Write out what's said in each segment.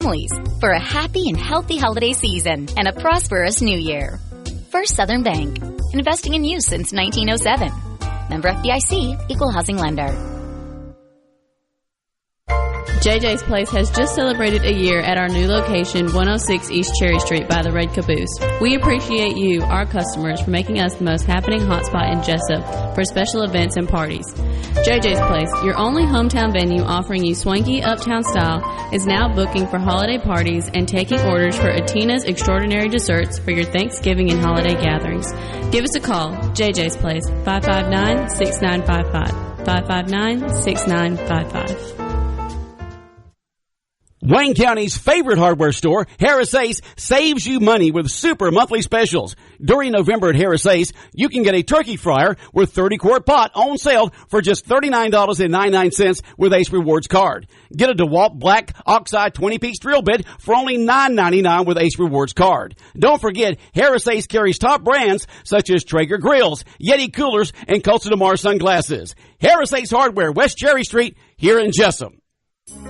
families for a happy and healthy holiday season and a prosperous new year. First Southern Bank, investing in you since 1907. Member FDIC, Equal Housing Lender. JJs Place has just celebrated a year at our new location, 106 East Cherry Street by the Red Caboose. We appreciate you, our customers, for making us the most happening hotspot in Jesup for special events and parties. JJs Place, your only hometown venue offering you swanky uptown style, is now booking for holiday parties and taking orders for Atina's extraordinary desserts for your Thanksgiving and holiday gatherings. Give us a call, JJs Place, 559-6955, 559-6955. Wayne County's favorite hardware store, Harris Ace, saves you money with super monthly specials. During November at Harris Ace, you can get a turkey fryer with 30-quart pot on sale for just $39.99 with Ace Rewards card. Get a DeWalt Black Oxide 20-piece drill bit for only $9.99 with Ace Rewards card. Don't forget, Harris Ace carries top brands such as Traeger grills, Yeti coolers, and Costa de Mar sunglasses. Harris Ace Hardware, West Cherry Street, here in Jesup.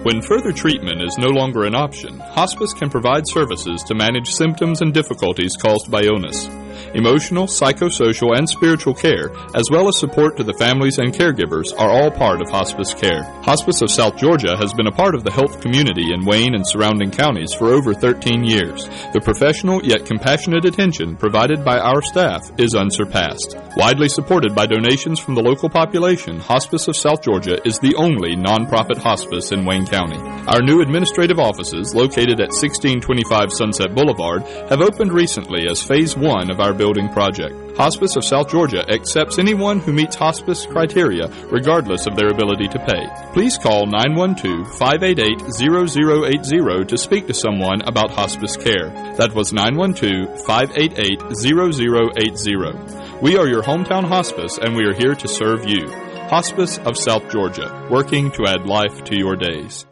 When further treatment is no longer an option, hospice can provide services to manage symptoms and difficulties caused by illness. Emotional, psychosocial, and spiritual care, as well as support to the families and caregivers, are all part of hospice care. Hospice of South Georgia has been a part of the health community in Wayne and surrounding counties for over 13 years. The professional yet compassionate attention provided by our staff is unsurpassed. Widely supported by donations from the local population, Hospice of South Georgia is the only nonprofit hospice in Wayne County. Our new administrative offices, located at 1625 Sunset Boulevard, have opened recently as Phase 1 of our building project. Hospice of South Georgia accepts anyone who meets hospice criteria, regardless of their ability to pay. Please call 912-588-0080 to speak to someone about hospice care. That was 912-588-0080. We are your hometown hospice, and we are here to serve you. Hospice of South Georgia, working to add life to your days.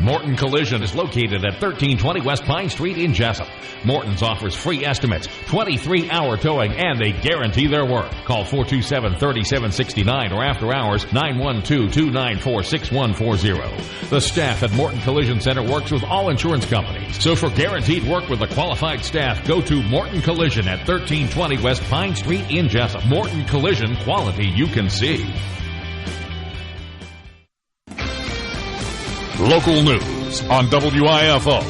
Morton Collision is located at 1320 West Pine Street in Jesup. Morton's offers free estimates, 23-hour towing, and they guarantee their work. Call 427-3769 or after hours 912-294-6140. The staff at Morton Collision Center works with all insurance companies. So for guaranteed work with a qualified staff, go to Morton Collision at 1320 West Pine Street in Jesup. Morton Collision, quality you can see. Local news on WIFO.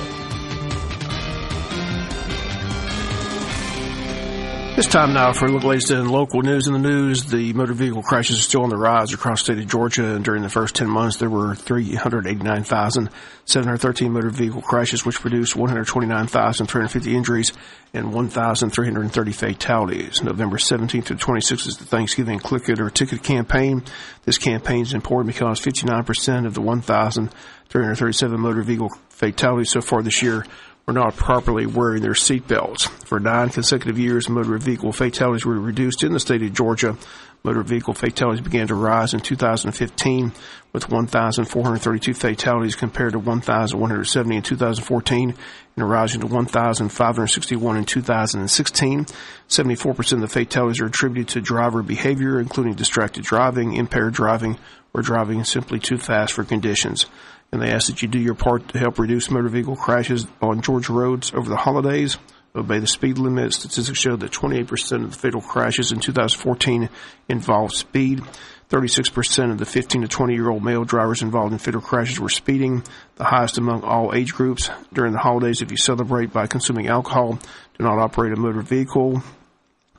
It's time now for the latest in local news. In the news, the motor vehicle crashes are still on the rise across the state of Georgia. And during the first 10 months, there were 389,713 motor vehicle crashes, which produced 129,350 injuries and 1,330 fatalities. November 17th to 26th is the Thanksgiving Click It or Ticket campaign. This campaign is important because 59% of the 1,337 motor vehicle fatalities so far this year were not properly wearing their seatbelts. For 9 consecutive years, motor vehicle fatalities were reduced in the state of Georgia. Motor vehicle fatalities began to rise in 2015 with 1,432 fatalities compared to 1,170 in 2014 and rising to 1,561 in 2016. 74% of the fatalities are attributed to driver behavior, including distracted driving, impaired driving, or driving simply too fast for conditions. And they ask that you do your part to help reduce motor vehicle crashes on Georgia roads over the holidays. Obey the speed limit. Statistics show that 28% of the fatal crashes in 2014 involved speed. 36% of the 15 to 20-year-old male drivers involved in fatal crashes were speeding, the highest among all age groups. During the holidays, if you celebrate by consuming alcohol, do not operate a motor vehicle.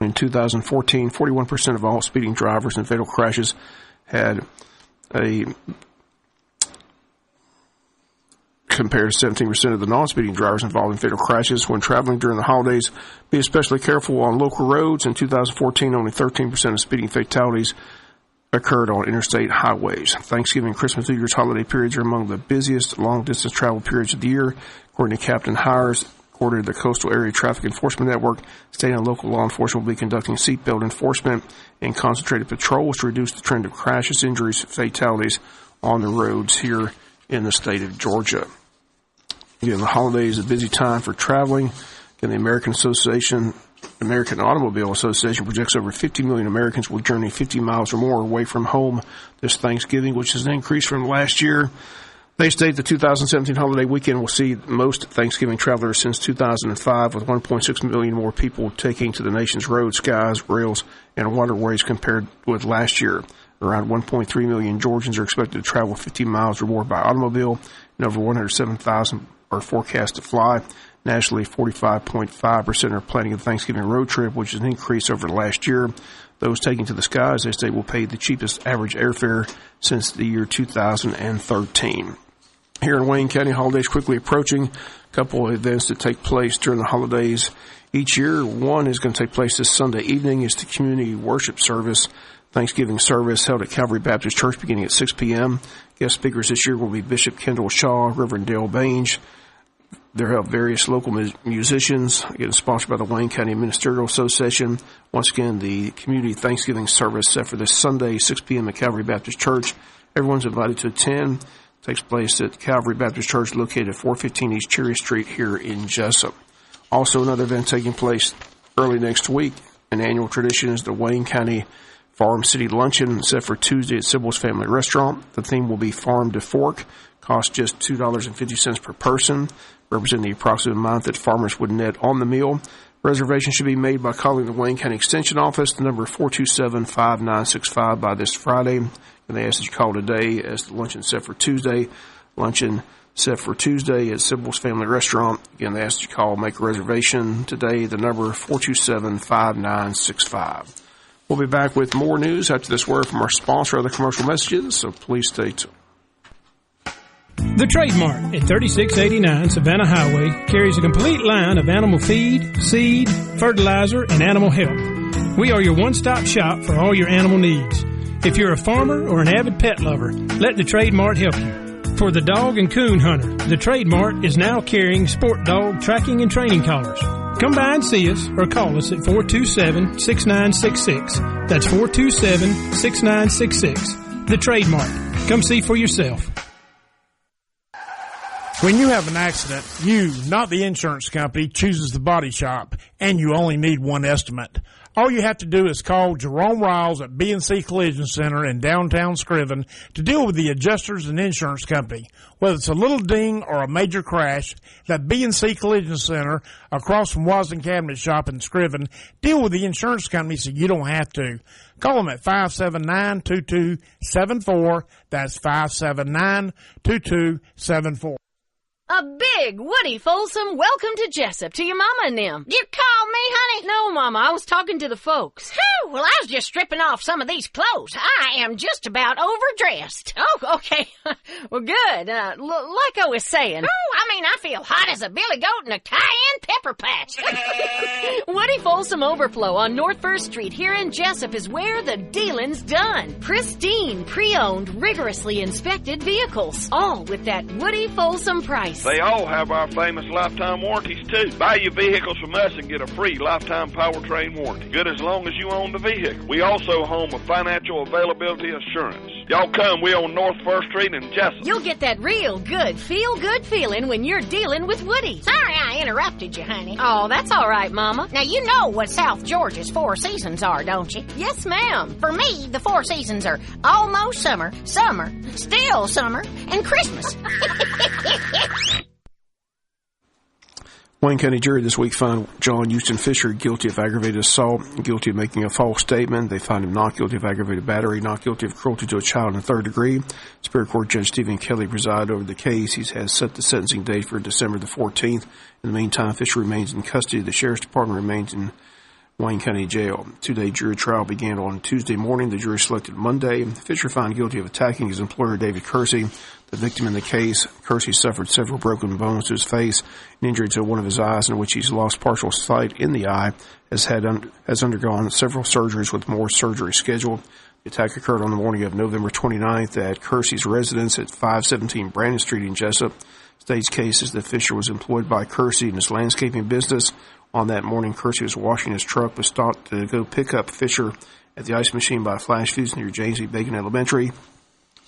In 2014, 41% of all speeding drivers in fatal crashes had a compared to 17% of the non-speeding drivers involved in fatal crashes. When traveling during the holidays, be especially careful on local roads. In 2014, only 13% of speeding fatalities occurred on interstate highways. Thanksgiving and Christmas New Year's holiday periods are among the busiest long-distance travel periods of the year. According to Captain Hires, according to the Coastal Area Traffic Enforcement Network, state and local law enforcement will be conducting seatbelt enforcement and concentrated patrols to reduce the trend of crashes, injuries, fatalities on the roads here in the state of Georgia. Again, the holiday is a busy time for traveling. Again, the American Automobile Association projects over 50 million Americans will journey 50 miles or more away from home this Thanksgiving, which is an increase from last year. They state the 2017 holiday weekend will see most Thanksgiving travelers since 2005, with 1.6 million more people taking to the nation's roads, skies, rails, and waterways compared with last year. Around 1.3 million Georgians are expected to travel 15 miles or more by automobile, and over 107,000 are forecast to fly. Nationally, 45.5% are planning a Thanksgiving road trip, which is an increase over last year. Those taking to the skies, they state, will pay the cheapest average airfare since the year 2013. Here in Wayne County, holidays quickly approaching. A couple of events that take place during the holidays each year. One is going to take place this Sunday evening. It's the community worship service, Thanksgiving service held at Calvary Baptist Church beginning at 6 p.m. Guest speakers this year will be Bishop Kendall Shaw, Reverend Dale Baines. There are various local musicians, again, sponsored by the Wayne County Ministerial Association. Once again, the community Thanksgiving service set for this Sunday, 6 p.m. at Calvary Baptist Church. Everyone's invited to attend. It takes place at Calvary Baptist Church, located at 415 East Cherry Street here in Jesup. Also, another event taking place early next week. An annual tradition is the Wayne County Farm City Luncheon, set for Tuesday at Sybil's Family Restaurant. The theme will be Farm to Fork. Costs just $2.50 per person, representing the approximate amount that farmers would net on the meal. Reservation should be made by calling the Wayne County Extension Office, the number 427-5965 by this Friday. And they ask that you call today, as the luncheon set for Tuesday. Luncheon set for Tuesday at Sybil's Family Restaurant. Again, they ask that you call, make a reservation today, the number 427-5965. We'll be back with more news after this word from our sponsor, other commercial messages, so please stay tuned. The Trademart at 3689 Savannah Highway carries a complete line of animal feed, seed, fertilizer, and animal health. We are your one-stop shop for all your animal needs. If you're a farmer or an avid pet lover, let the Trademart help you. For the dog and coon hunter, the Trademart is now carrying sport dog tracking and training collars. Come by and see us or call us at 427-6966. That's 427-6966. The Trademart. Come see for yourself. When you have an accident, you, not the insurance company, chooses the body shop, and you only need one estimate. All you have to do is call Jerome Riles at B&C Collision Center in downtown Scriven to deal with the adjusters and insurance company. Whether it's a little ding or a major crash, that B&C Collision Center across from Wasden Cabinet Shop in Scriven deal with the insurance company so you don't have to. Call them at 579-2274. That's 579-2274. A big Woody Folsom welcome to Jesup to your mama and them. You called me, honey? No, Mama, I was talking to the folks. Whew, well, I was just stripping off some of these clothes. I am just about overdressed. Oh, okay. Well, good. Like I was saying. Oh, I mean, I feel hot as a billy goat in a cayenne pepper patch. Woody Folsom Overflow on North 1st Street here in Jesup is where the dealing's done. Pristine, pre-owned, rigorously inspected vehicles. All with that Woody Folsom price. They all have our famous lifetime warranties, too. Buy your vehicles from us and get a free lifetime powertrain warranty. Good as long as you own the vehicle. We also home a financial availability assurance. Y'all come. We on North 1st Street in Jesup. You'll get that real good, feel-good feeling when you're dealing with Woody. Sorry I interrupted you, honey. Oh, that's all right, Mama. Now, you know what South Georgia's 4 seasons are, don't you? Yes, ma'am. For me, the 4 seasons are almost summer, summer, still summer, and Christmas. Wayne County jury this week found John Houston Fisher guilty of aggravated assault, guilty of making a false statement. They found him not guilty of aggravated battery, not guilty of cruelty to a child in the 3rd degree. Superior Court Judge Stephen Kelly presided over the case. He has set the sentencing date for December the 14th. In the meantime, Fisher remains in custody. The Sheriff's Department remains in Wayne County Jail. 2-day jury trial began on Tuesday morning. The jury selected Monday. Fisher found guilty of attacking his employer, David Kersey. The victim in the case, Kersey, suffered several broken bones to his face, an injury to one of his eyes in which he's lost partial sight in the eye, has undergone several surgeries with more surgery scheduled. The attack occurred on the morning of November 29th at Kersey's residence at 517 Brandon Street in Jesup. State's case is that Fisher was employed by Kersey in his landscaping business. On that morning, Kersey was washing his truck, but stopped to go pick up Fisher at the ice machine by Flash Foods near James B. Bacon Elementary.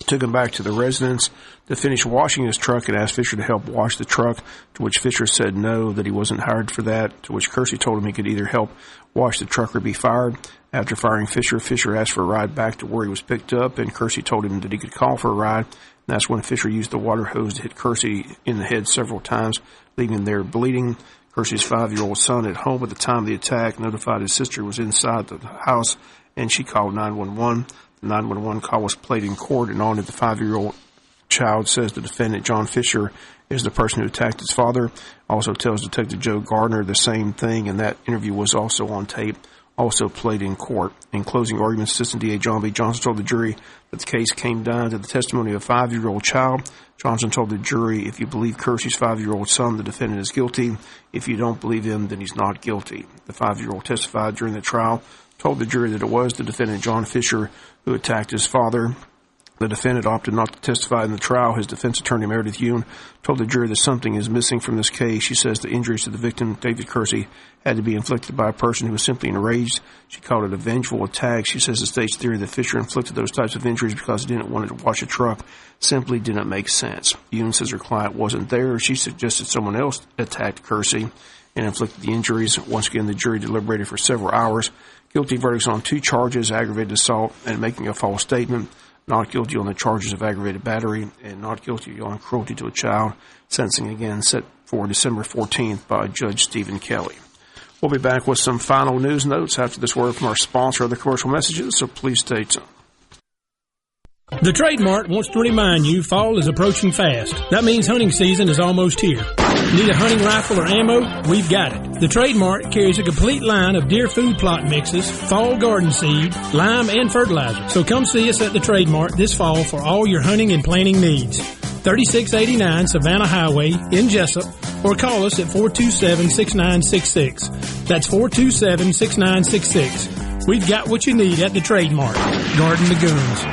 Took him back to the residence to finish washing his truck and asked Fisher to help wash the truck, to which Fisher said no, that he wasn't hired for that, to which Kersey told him he could either help wash the truck or be fired. After firing Fisher, Fisher asked for a ride back to where he was picked up, and Kersey told him that he could call for a ride That's when Fisher used the water hose to hit Kersey in the head several times, leaving him there bleeding. Kersey's 5-year-old son at home at the time of the attack notified his sister was inside the house, and she called 911. The 911 call was played in court, and on it, the 5-year-old child says the defendant, John Fisher, is the person who attacked his father. Also tells Detective Joe Gardner the same thing, and that interview was also on tape, also played in court. In closing arguments, Assistant DA John B. Johnson told the jury that the case came down to the testimony of a 5-year-old child. Johnson told the jury, if you believe Kersey's 5-year-old son, the defendant is guilty. If you don't believe him, then he's not guilty. The 5-year-old testified during the trial, told the jury that it was the defendant, John Fisher, who attacked his father. The defendant opted not to testify in the trial. His defense attorney, Meredith Yoon, told the jury that something is missing from this case. She says the injuries to the victim, David Kersey, had to be inflicted by a person who was simply enraged. She called it a vengeful attack. She says the state's theory that Fisher inflicted those types of injuries because he didn't want to wash a truck simply didn't make sense. Yoon says her client wasn't there. She suggested someone else attacked Kersey and inflicted the injuries. Once again, the jury deliberated for several hours. Guilty verdicts on 2 charges, aggravated assault and making a false statement. Not guilty on the charges of aggravated battery, and not guilty on cruelty to a child. Sentencing again set for December 14th by Judge Stephen Kelly. We'll be back with some final news notes after this word from our sponsor of the commercial messages, so please stay tuned. The Trademart wants to remind you fall is approaching fast. That means hunting season is almost here. Need a hunting rifle or ammo? We've got it. The Trademart carries a complete line of deer food plot mixes, fall garden seed, lime, and fertilizer. So come see us at the Trademart this fall for all your hunting and planting needs. 3689 Savannah Highway in Jesup, or call us at 427-6966. That's 427-6966. We've got what you need at the Trademart. Garden the Goons.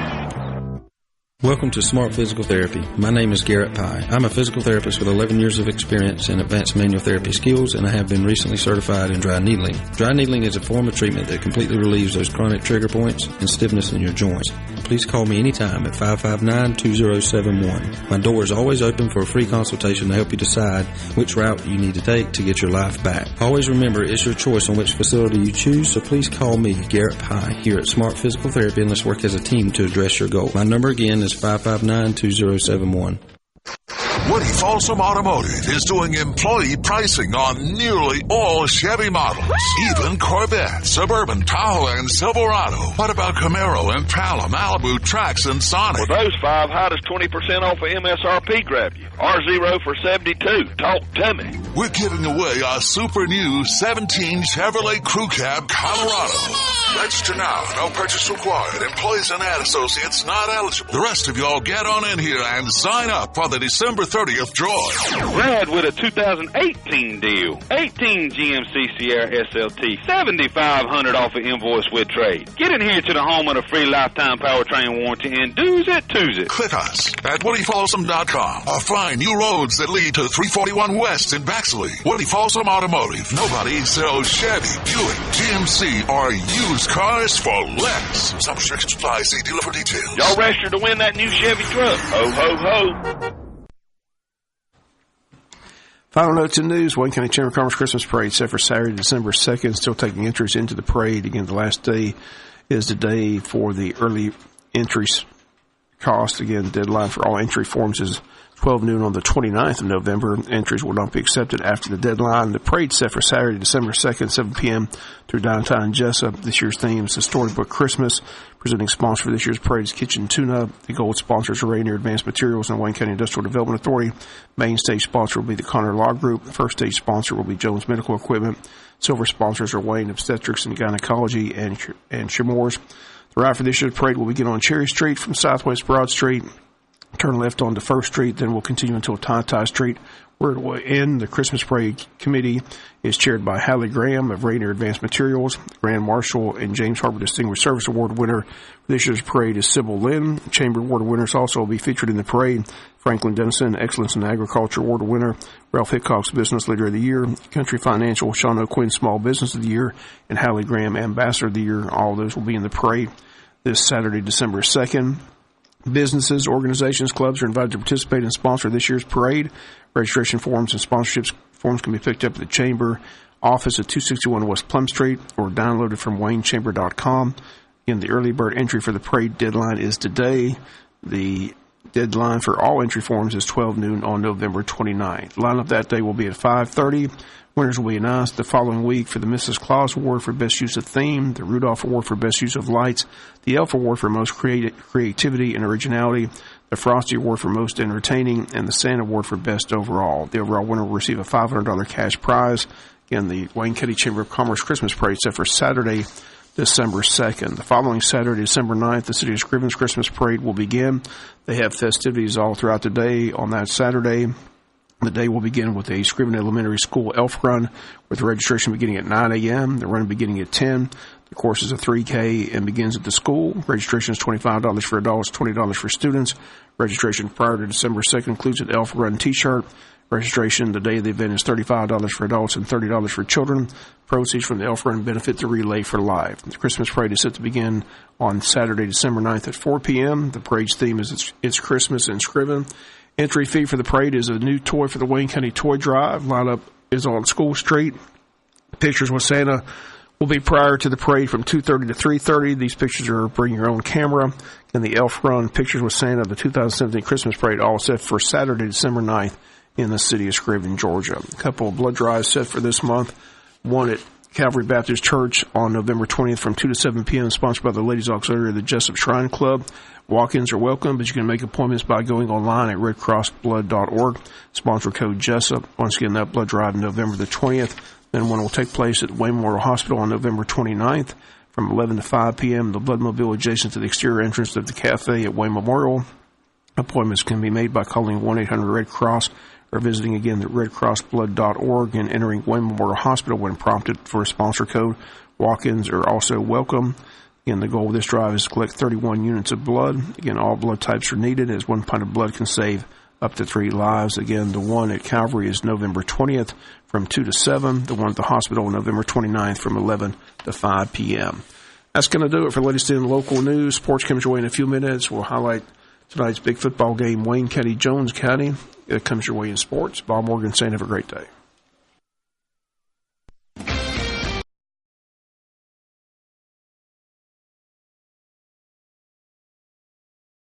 Welcome to Smart Physical Therapy. My name is Garrett Pye. I'm a physical therapist with 11 years of experience in advanced manual therapy skills, and I have been recently certified in dry needling. Dry needling is a form of treatment that completely relieves those chronic trigger points and stiffness in your joints. Please call me anytime at 559-2071. My door is always open for a free consultation to help you decide which route you need to take to get your life back. Always remember, it's your choice on which facility you choose, so please call me, Garrett Pye, here at Smart Physical Therapy, and let's work as a team to address your goal. My number again is 559-2071. Woody Folsom Automotive is doing employee pricing on nearly all Chevy models, even Corvette, Suburban, Tahoe, and Silverado. What about Camaro, Impala, Malibu, Trax, and Sonic? Well, those 5 hottest 20% off of MSRP grab you. R0 for $72. Talk to me. We're giving away a super new 17 Chevrolet Crew Cab Colorado. Register now. No purchase required. Employees and ad associates not eligible. The rest of y'all get on in here and sign up for the December 30th draw. Brad with a 2018 deal. 18 GMC Sierra SLT. $7,500 off an invoice with trade. Get in here to the home of the free lifetime powertrain warranty and do's it, to's it. Click us at WoodyFolsom.com or find new roads that lead to 341 West in Baxley. Woody Folsom Automotive. Nobody sells Chevy, Buick, GMC, or used cars for less. Some restrictions apply. See dealer for details. Y'all registered to win that new Chevy truck. Ho, ho, ho. Final notes in news. Wayne County Chamber of Commerce Christmas Parade set for Saturday, December 2nd. Still taking entries into the parade. Again, the last day is the day for the early entries cost. Again, the deadline for all entry forms is 12 noon on the 29th of November. Entries will not be accepted after the deadline. The parade set for Saturday, December 2nd, 7 p.m. through downtown Jesup. This year's theme is the Storybook Christmas. Presenting sponsor for this year's parade is Kitchen Tuna. The gold sponsors are Rainier Advanced Materials and Wayne County Industrial Development Authority. Main stage sponsor will be the Connor Law Group. The first stage sponsor will be Jones Medical Equipment. Silver sponsors are Wayne Obstetrics and Gynecology and Chemours. The route for this year's parade will begin on Cherry Street from Southwest Broad Street. Turn left onto 1st Street, then we'll continue until Ty Street, where it will end. The Christmas Parade Committee is chaired by Hallie Graham of Rainier Advanced Materials. The Grand Marshal and James Harper Distinguished Service Award winner for this year's parade is Sybil Lynn. Chamber Award winners also will be featured in the parade. Franklin Dennison, Excellence in Agriculture Award winner. Ralph Hickok's Business Leader of the Year. Country Financial, Sean O'Quinn Small Business of the Year. And Hallie Graham Ambassador of the Year. All of those will be in the parade this Saturday, December 2nd. Businesses, organizations, clubs are invited to participate and sponsor this year's parade. Registration forms and sponsorships forms can be picked up at the Chamber office at 261 West Plum Street or downloaded from WayneChamber.com. Again, the early bird entry for the parade deadline is today. The Deadline for all entry forms is 12 noon on November 29th. Lineup that day will be at 5:30. Winners will be announced the following week for the Mrs. Claus Award for Best Use of Theme, the Rudolph Award for Best Use of Lights, the Elf Award for Most Creativity and Originality, the Frosty Award for Most Entertaining, and the Santa Award for Best Overall. The overall winner will receive a $500 cash prize. Again, the Wayne County Chamber of Commerce Christmas Parade set for Saturday, December 2nd. The following Saturday, December 9th, the City of Scriven's Christmas Parade will begin. They have festivities all throughout the day on that Saturday. The day will begin with a Scriven Elementary School elf run, with the registration beginning at 9 a.m., the run beginning at 10. The course is a 3K and begins at the school. Registration is $25 for adults, $20 for students. Registration prior to December 2nd includes an elf run t-shirt. Registration the day of the event is $35 for adults and $30 for children. Proceeds from the elf run benefit the Relay for Life. The Christmas parade is set to begin on Saturday, December 9th at 4 p.m. The parade's theme is It's Christmas in Scriven. Entry fee for the parade is a new toy for the Wayne County Toy Drive. Lineup is on School Street. Pictures with Santa will be prior to the parade from 2:30 to 3:30. These pictures are bring your own camera. And the elf run, Pictures with Santa, the 2017 Christmas parade, all set for Saturday, December 9th in the city of Scriven, Georgia. A couple of blood drives set for this month. One at Calvary Baptist Church on November 20th from 2 to 7 p.m., sponsored by the Ladies Auxiliary of the Jesup Shrine Club. Walk-ins are welcome, but you can make appointments by going online at redcrossblood.org. Sponsor code JESUP. Once again, that blood drive November the 20th. Then one will take place at Wayne Memorial Hospital on November 29th from 11 to 5 p.m. The Bloodmobile adjacent to the exterior entrance of the cafe at Wayne Memorial. Appointments can be made by calling 1-800-RED-CROSS or visiting again at redcrossblood.org and entering Wayne Memorial Hospital when prompted for a sponsor code. Walk-ins are also welcome. Again, the goal of this drive is to collect 31 units of blood. Again, all blood types are needed, as 1 pint of blood can save up to 3 lives. Again, the one at Calvary is November 20th from 2 to 7. The one at the hospital, November 29th from 11 to 5 p.m. That's going to do it for latest in local news. Sports comes your way in a few minutes. We'll highlight tonight's big football game, Wayne County, Jones County. It comes your way in sports. Bob Morgan saying have a great day.